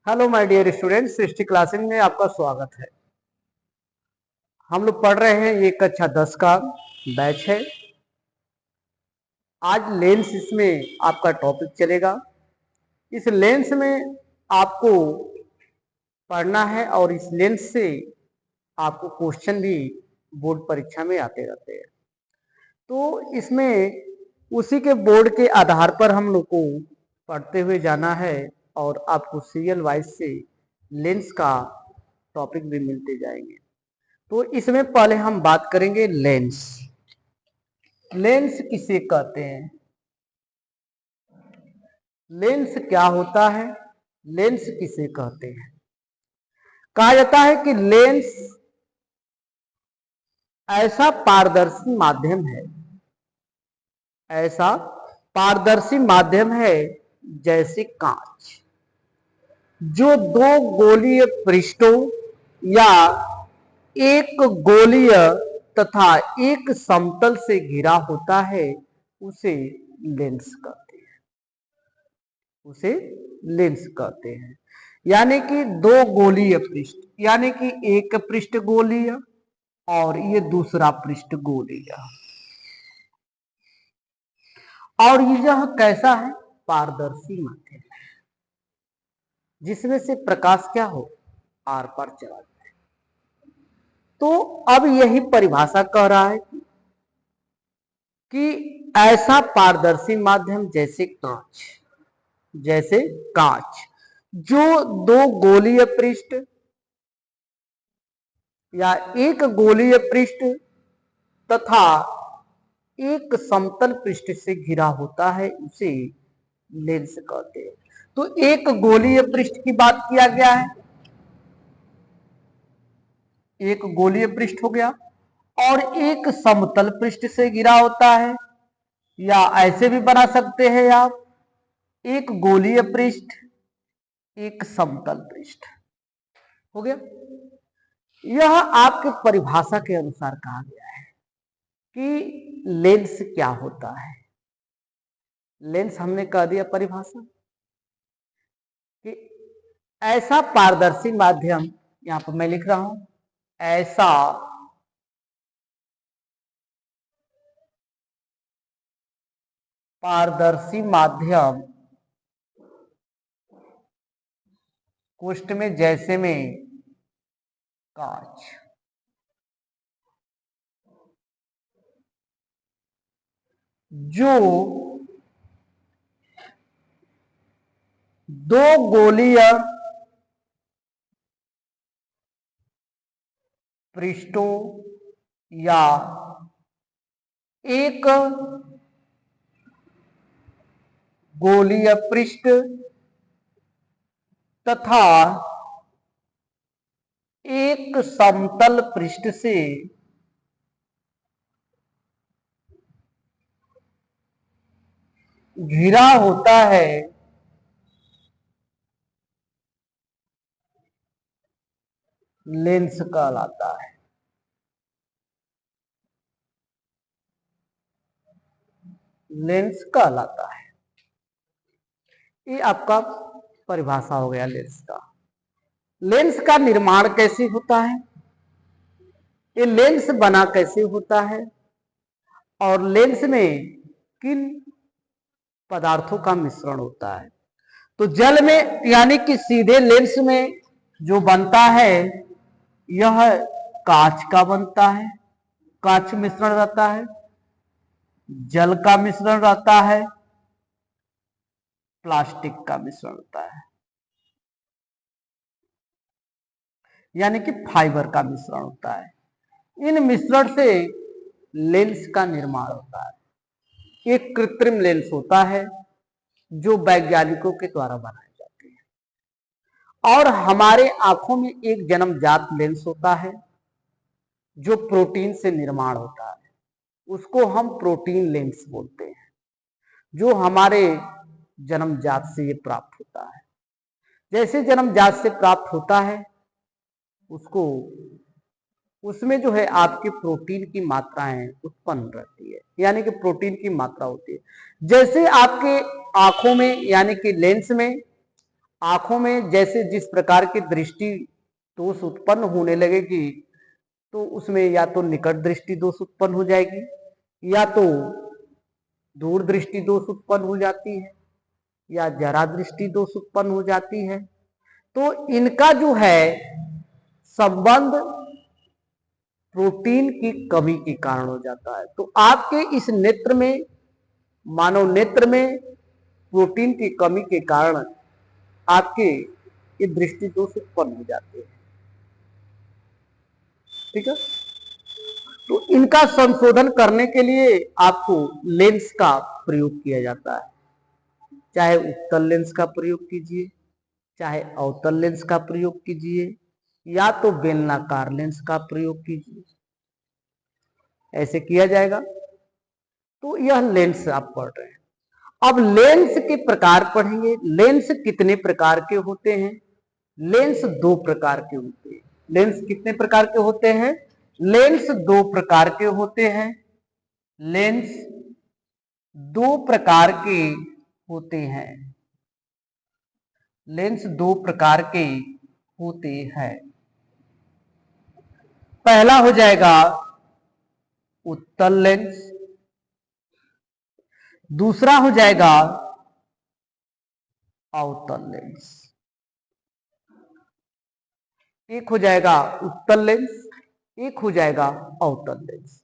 Hello my dear students, Srishti classes में आपका स्वागत है। हम लोग पढ़ रहे हैं, ये कक्षा 10 का बैच है। आज लेंस इसमें आपका टॉपिक चलेगा। इस लेंस में आपको पढ़ना है और इस लेंस से आपको क्वेश्चन भी बोर्ड परीक्षा में आते रहते हैं। तो इसमें उसी के बोर्ड के आधार पर हम लोग को पढ़ते हुए जाना है और आपको सीरियल वाइज से लेंस का टॉपिक भी मिलते जाएंगे। तो इसमें पहले हम बात करेंगे लेंस। लेंस किसे कहते हैं? लेंस क्या होता है? लेंस किसे कहते हैं? कहा जाता है कि लेंस ऐसा पारदर्शी माध्यम है, ऐसा पारदर्शी माध्यम है जैसे कांच, जो दो गोलीय पृष्ठों या एक गोलीय तथा एक समतल से घिरा होता है, उसे लेंस कहते हैं। उसे लेंस कहते हैं। यानी कि दो गोलीय पृष्ठ, यानी कि एक पृष्ठ गोलीय और ये दूसरा पृष्ठ गोलीय, और यह कैसा है? पारदर्शी माध्यम, जिसमें से प्रकाश क्या हो, आर पार चला जाए। तो अब यही परिभाषा कह रहा है कि ऐसा पारदर्शी माध्यम जैसे कांच, जैसे कांच, जो दो गोलीय पृष्ठ या एक गोलीय पृष्ठ तथा एक समतल पृष्ठ से घिरा होता है, उसे लेंस कहते हैं। तो एक गोलीय पृष्ठ की बात किया गया है, एक गोलीय पृष्ठ हो गया, और एक समतल पृष्ठ से घिरा होता है, या ऐसे भी बना सकते हैं आप, एक गोलीय पृष्ठ एक समतल पृष्ठ। हो गया। यह आपके परिभाषा के अनुसार कहा गया है कि लेंस क्या होता है। लेंस हमने कह दिया परिभाषा कि ऐसा पारदर्शी माध्यम, यहां पर मैं लिख रहा हूं, ऐसा पारदर्शी माध्यम, कोष्ठ में जैसे में कांच, जो दो गोलीय पृष्ठों या एक गोलीय पृष्ठ तथा एक समतल पृष्ठ से घिरा होता है, लेंस कहलाता है। लेंस कहलाता है। ये आपका परिभाषा हो गया लेंस का। लेंस का निर्माण कैसे होता है, ये लेंस बना कैसे होता है, और लेंस में किन पदार्थों का मिश्रण होता है। तो जल में, यानी कि सीधे लेंस में जो बनता है, यह कांच का बनता है, कांच मिश्रण रहता है। जल का मिश्रण रहता है, प्लास्टिक का मिश्रण होता है, यानी कि फाइबर का मिश्रण होता है। इन मिश्रण से लेंस का निर्माण होता है। एक कृत्रिम लेंस होता है जो वैज्ञानिकों के द्वारा बनाए जाते हैं, और हमारे आंखों में एक जन्मजात लेंस होता है जो प्रोटीन से निर्माण होता है, उसको हम प्रोटीन लेंस बोलते हैं, जो हमारे जन्मजात से ये प्राप्त होता है। जैसे जन्मजात से प्राप्त होता है, उसको उसमें जो है आपके प्रोटीन की मात्राएं उत्पन्न रहती है, यानी कि प्रोटीन की मात्रा होती है। जैसे आपके आंखों में, यानी कि लेंस में आंखों में जैसे जिस प्रकार की दृष्टि दोष उत्पन्न होने लगेगी, तो उसमें या तो निकट दृष्टि दोष उत्पन्न हो जाएगी, या तो दूर दृष्टि दोष उत्पन्न हो जाती है, या जरा दृष्टि दोष उत्पन्न हो जाती है। तो इनका जो है संबंध प्रोटीन की कमी के कारण हो जाता है। तो आपके इस नेत्र में, मानव नेत्र में प्रोटीन की कमी के कारण आपके ये दृष्टि दोष उत्पन्न हो जाते हैं। ठीक है, तो इनका संशोधन करने के लिए आपको लेंस का प्रयोग किया जाता है। चाहे उत्तल लेंस का प्रयोग कीजिए, चाहे अवतल लेंस का प्रयोग कीजिए, या तो बेलनाकार लेंस का प्रयोग कीजिए, ऐसे किया जाएगा। तो यह लेंस आप पढ़ रहे हैं। अब लेंस के प्रकार पढ़ेंगे। लेंस कितने प्रकार के होते हैं? लेंस दो प्रकार के होते हैं। लेंस कितने प्रकार के होते हैं? लेंस दो प्रकार के होते हैं। लेंस दो प्रकार के होते हैं। लेंस दो प्रकार के होते हैं। पहला हो जाएगा उत्तल लेंस, दूसरा हो जाएगा अवतल लेंस। एक हो जाएगा उत्तल लेंस, एक हो जाएगा अवतल लेंस।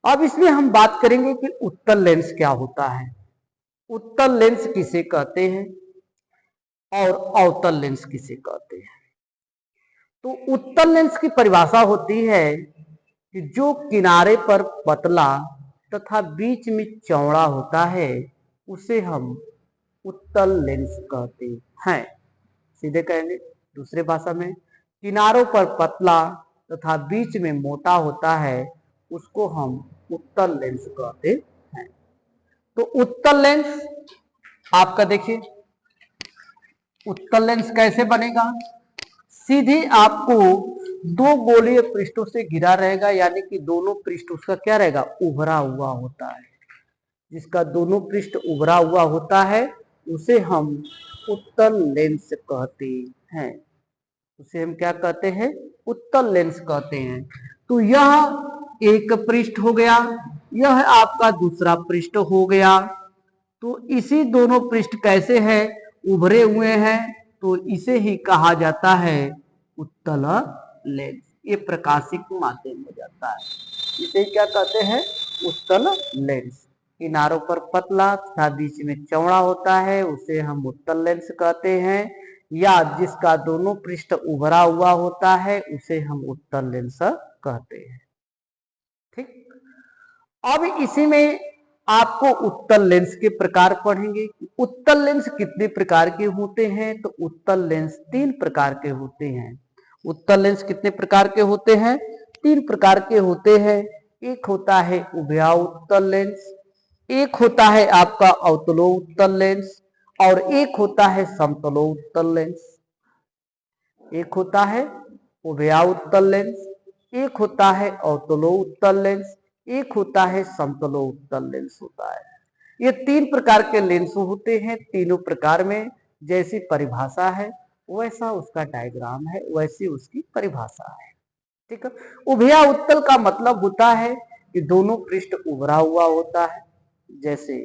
अब इसमें हम बात करेंगे कि उत्तल लेंस क्या होता है, उत्तल लेंस किसे कहते हैं और अवतल लेंस किसे कहते हैं। तो उत्तल लेंस की परिभाषा होती है कि जो किनारे पर पतला तथा बीच में चौड़ा होता है, उसे हम उत्तल लेंस कहते हैं। सीधे कहेंगे दूसरे भाषा में, किनारों पर पतला तथा बीच में मोटा होता है, उसको हम उत्तल लेंस कहते हैं। तो उत्तल लेंस आपका देखिए, उत्तल लेंस कैसे बनेगा? सीधे आपको दो गोलीय पृष्ठों से घिरा रहेगा, यानी कि दोनों पृष्ठ उसका क्या रहेगा? उभरा हुआ होता है। जिसका दोनों पृष्ठ उभरा हुआ होता है उसे हम उत्तल लेंस कहते हैं। उसे हम क्या कहते हैं? उत्तल लेंस कहते हैं। तो यह एक पृष्ठ हो गया, यह आपका दूसरा पृष्ठ हो गया। तो इसी दोनों पृष्ठ कैसे हैं? उभरे हुए हैं, तो इसे ही कहा जाता है उत्तल लेंस। ये प्रकाशिक माध्यम हो जाता है, इसे क्या कहते हैं? उत्तल लेंस। किनारों पर पतला तथा बीच में चौड़ा होता है, उसे हम उत्तल लेंस कहते हैं, या जिसका दोनों पृष्ठ उभरा हुआ होता है उसे हम उत्तल लेंस कहते हैं। ठीक, अब इसी में आपको उत्तल लेंस के प्रकार पढ़ेंगे। उत्तल लेंस कितने प्रकार के होते हैं? तो उत्तल लेंस तीन प्रकार के होते हैं। उत्तल लेंस कितने प्रकार के होते हैं? तीन प्रकार के होते हैं। एक होता है उभयाउत्तल लेंस, एक होता है आपका अवतलोत्तल लेंस, और एक होता है समतलोत्तल लेंस। एक होता है उभयाउत्तल लेंस, एक होता है अवतलोत्तल लेंस, एक होता है समतलोत्तल लेंस होता है। ये तीन प्रकार के लेंस होते हैं। तीनों प्रकार में जैसी परिभाषा है वैसा उसका डायग्राम है, वैसी उसकी परिभाषा है। ठीक है, उभयाउत्तल का मतलब होता है कि दोनों पृष्ठ उभरा हुआ होता है। जैसे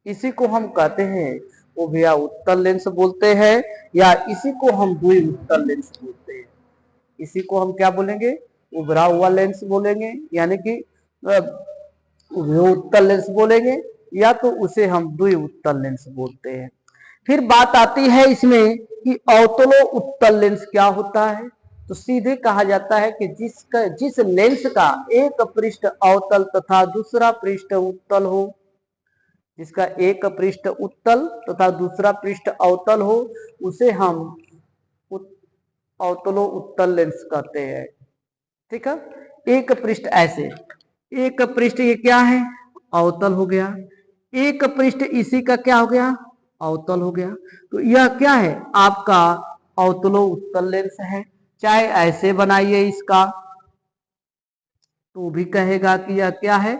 इसी को हम कहते हैं उभयाउत्तल लेंस बोलते हैं, या इसी को हम द्विउत्तल लेंस बोलते हैं। इसी को हम क्या बोलेंगे? उभरा हुआ लेंस बोलेंगे, यानी कि उभयोत्तल लेंस बोलेंगे, या तो उसे हम द्विउत्तल लेंस बोलते हैं। फिर बात आती है इसमें कि अवतलो उत्तल लेंस क्या होता है। तो सीधे कहा जाता है कि जिस लेंस का एक पृष्ठ अवतल तथा दूसरा पृष्ठ उत्तल हो, जिसका एक पृष्ठ उत्तल तथा दूसरा पृष्ठ अवतल हो, उसे हम अवतलो उत्तल लेंस कहते हैं। ठीक है, एक पृष्ठ ऐसे, एक पृष्ठ ये क्या है? अवतल हो गया, एक पृष्ठ इसी का क्या हो गया? अवतल हो गया। तो यह क्या है? आपका अवतलो उत्तल लेंस है। चाहे ऐसे बनाइए इसका, तो भी कहेगा कि यह क्या है?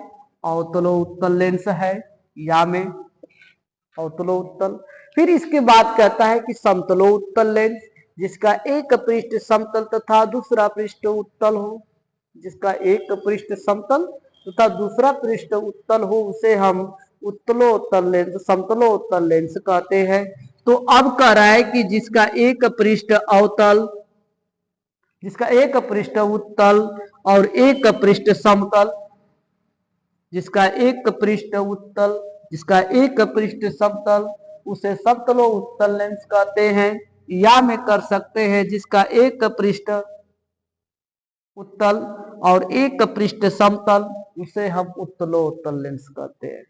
अवतलो उत्तल लेंस है, या में अवतलो उत्तल। फिर इसके बाद कहता है कि समतलोत्तल लेंस, जिसका एक पृष्ठ समतल तथा दूसरा पृष्ठ उत्तल हो, जिसका एक पृष्ठ समतल तथा दूसरा पृष्ठ उत्तल हो, उसे हम उत्तलोत्तल लेंस, समतलोत्तल लेंस कहते हैं। तो अब कह रहा है कि जिसका एक पृष्ठ अवतल, जिसका एक पृष्ठ उत्तल और एक पृष्ठ समतल, जिसका एक पृष्ठ उत्तल, जिसका एक पृष्ठ समतल, उसे समतलो उत्तल लेंस कहते हैं। या में कर सकते हैं जिसका एक पृष्ठ उत्तल और एक पृष्ठ समतल, उसे हम उत्तलोत्तल लेंस कहते हैं,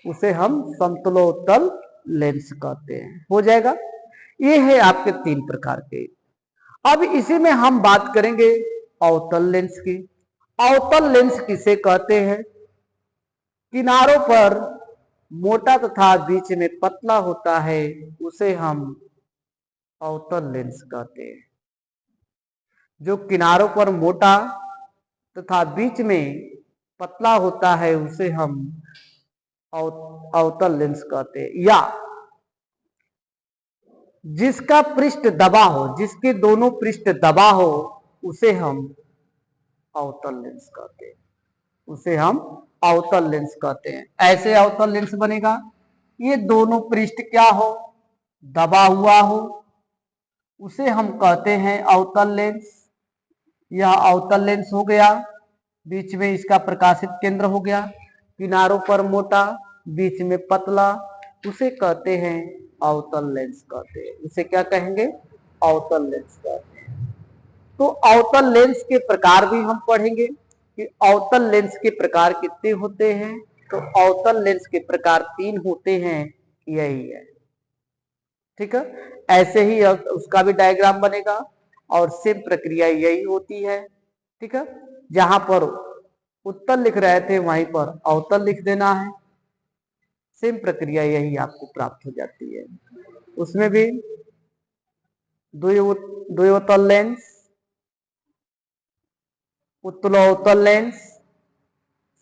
उसे हम समतलोत्तल लेंस कहते हैं। हो जाएगा। ये है आपके तीन प्रकार के। अब इसी में हम बात करेंगे अवतल लेंस की। अवतल लेंस किसे कहते हैं? किनारों पर मोटा तथा बीच में पतला होता है, उसे हम अवतल लेंस कहते हैं। जो किनारों पर मोटा तथा बीच में पतला होता है, उसे हम अवतल लेंस कहते हैं। या जिसका पृष्ठ दबा हो, जिसके दोनों पृष्ठ दबा हो, उसे हम अवतल लेंस कहते हैं, उसे हम अवतल लेंस कहते हैं। ऐसे अवतल लेंस बनेगा, ये दोनों पृष्ठ क्या हो, दबा हुआ हो, उसे हम कहते हैं अवतल लेंस। यह अवतल लेंस हो गया, बीच में इसका प्रकाशित केंद्र हो गया, किनारों पर मोटा, बीच में पतला, उसे कहते हैं अवतल लेंस कहते हैं। इसे क्या कहेंगे? अवतल लेंस कहते हैं। तो अवतल लेंस के प्रकार भी हम पढ़ेंगे कि अवतल लेंस के प्रकार कितने होते हैं। तो अवतल लेंस के प्रकार 3 होते हैं, यही है। ठीक है, ऐसे ही उसका भी डायग्राम बनेगा और सेम प्रक्रिया यही होती है। ठीक है, जहां पर उत्तल लिख रहे थे वहीं पर अवतल लिख देना है, सेम प्रक्रिया यही आपको प्राप्त हो जाती है। उसमें भी द्विअवतल लेंस, उत्तलो अवतल लेंस,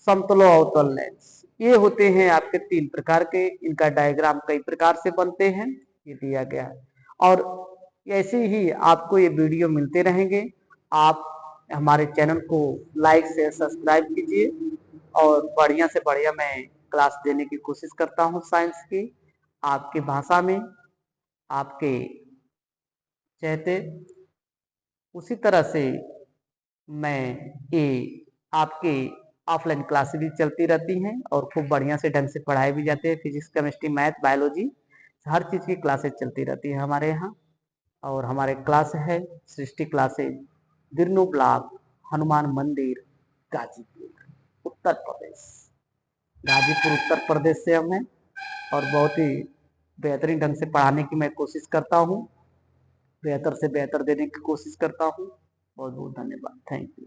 समतलो अवतल लेंस, ये होते हैं आपके 3 प्रकार के। इनका डायग्राम कई प्रकार से बनते हैं, ये दिया गया है। और ऐसे ही आपको ये वीडियो मिलते रहेंगे। आप हमारे चैनल को लाइक से सब्सक्राइब कीजिए और बढ़िया से बढ़िया मैं क्लास देने की कोशिश करता हूँ साइंस की, आपकी भाषा में, आपके चाहते उसी तरह से मैं ये आपके ऑफलाइन क्लासेस भी चलती रहती हैं और खूब बढ़िया से ढंग से पढ़ाए भी जाते हैं। फिजिक्स, केमिस्ट्री, मैथ, बायोलॉजी, हर चीज की क्लासेस चलती रहती है हमारे यहाँ। और हमारे क्लास है सृष्टि क्लासेज, दिरनू ब्लॉक, हनुमान मंदिर, गाजीपुर, उत्तर प्रदेश। गाजीपुर उत्तर प्रदेश से हम हैं और बहुत ही बेहतरीन ढंग से पढ़ाने की मैं कोशिश करता हूँ, बेहतर से बेहतर देने की कोशिश करता हूँ। बहुत बहुत धन्यवाद, थैंक यू।